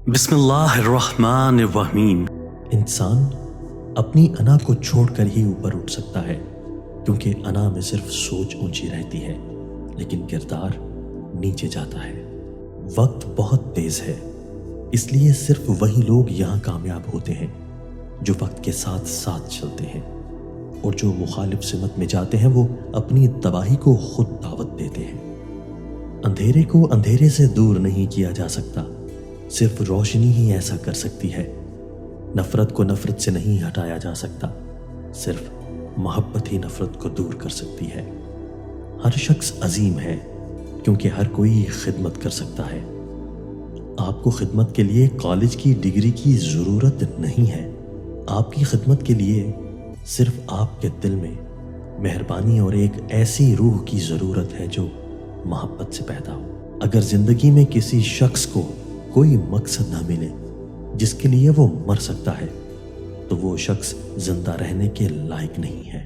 بسم اللہ الرحمن الرحیم۔ انسان اپنی انا کو چھوڑ کر ہی اوپر اٹھ سکتا ہے، کیونکہ انا میں صرف سوچ اونچی رہتی ہے لیکن کردار نیچے جاتا ہے۔ وقت بہت تیز ہے، اس لیے صرف وہی لوگ یہاں کامیاب ہوتے ہیں جو وقت کے ساتھ ساتھ چلتے ہیں، اور جو مخالف سمت میں جاتے ہیں وہ اپنی تباہی کو خود دعوت دیتے ہیں۔ اندھیرے کو اندھیرے سے دور نہیں کیا جا سکتا، صرف روشنی ہی ایسا کر سکتی ہے۔ نفرت کو نفرت سے نہیں ہٹایا جا سکتا، صرف محبت ہی نفرت کو دور کر سکتی ہے۔ ہر شخص عظیم ہے کیونکہ ہر کوئی خدمت کر سکتا ہے۔ آپ کو خدمت کے لیے کالج کی ڈگری کی ضرورت نہیں ہے، آپ کی خدمت کے لیے صرف آپ کے دل میں مہربانی اور ایک ایسی روح کی ضرورت ہے جو محبت سے پیدا ہو۔ اگر زندگی میں کسی شخص کو کوئی مقصد نہ ملے جس کے لیے وہ مر سکتا ہے، تو وہ شخص زندہ رہنے کے لائق نہیں ہے۔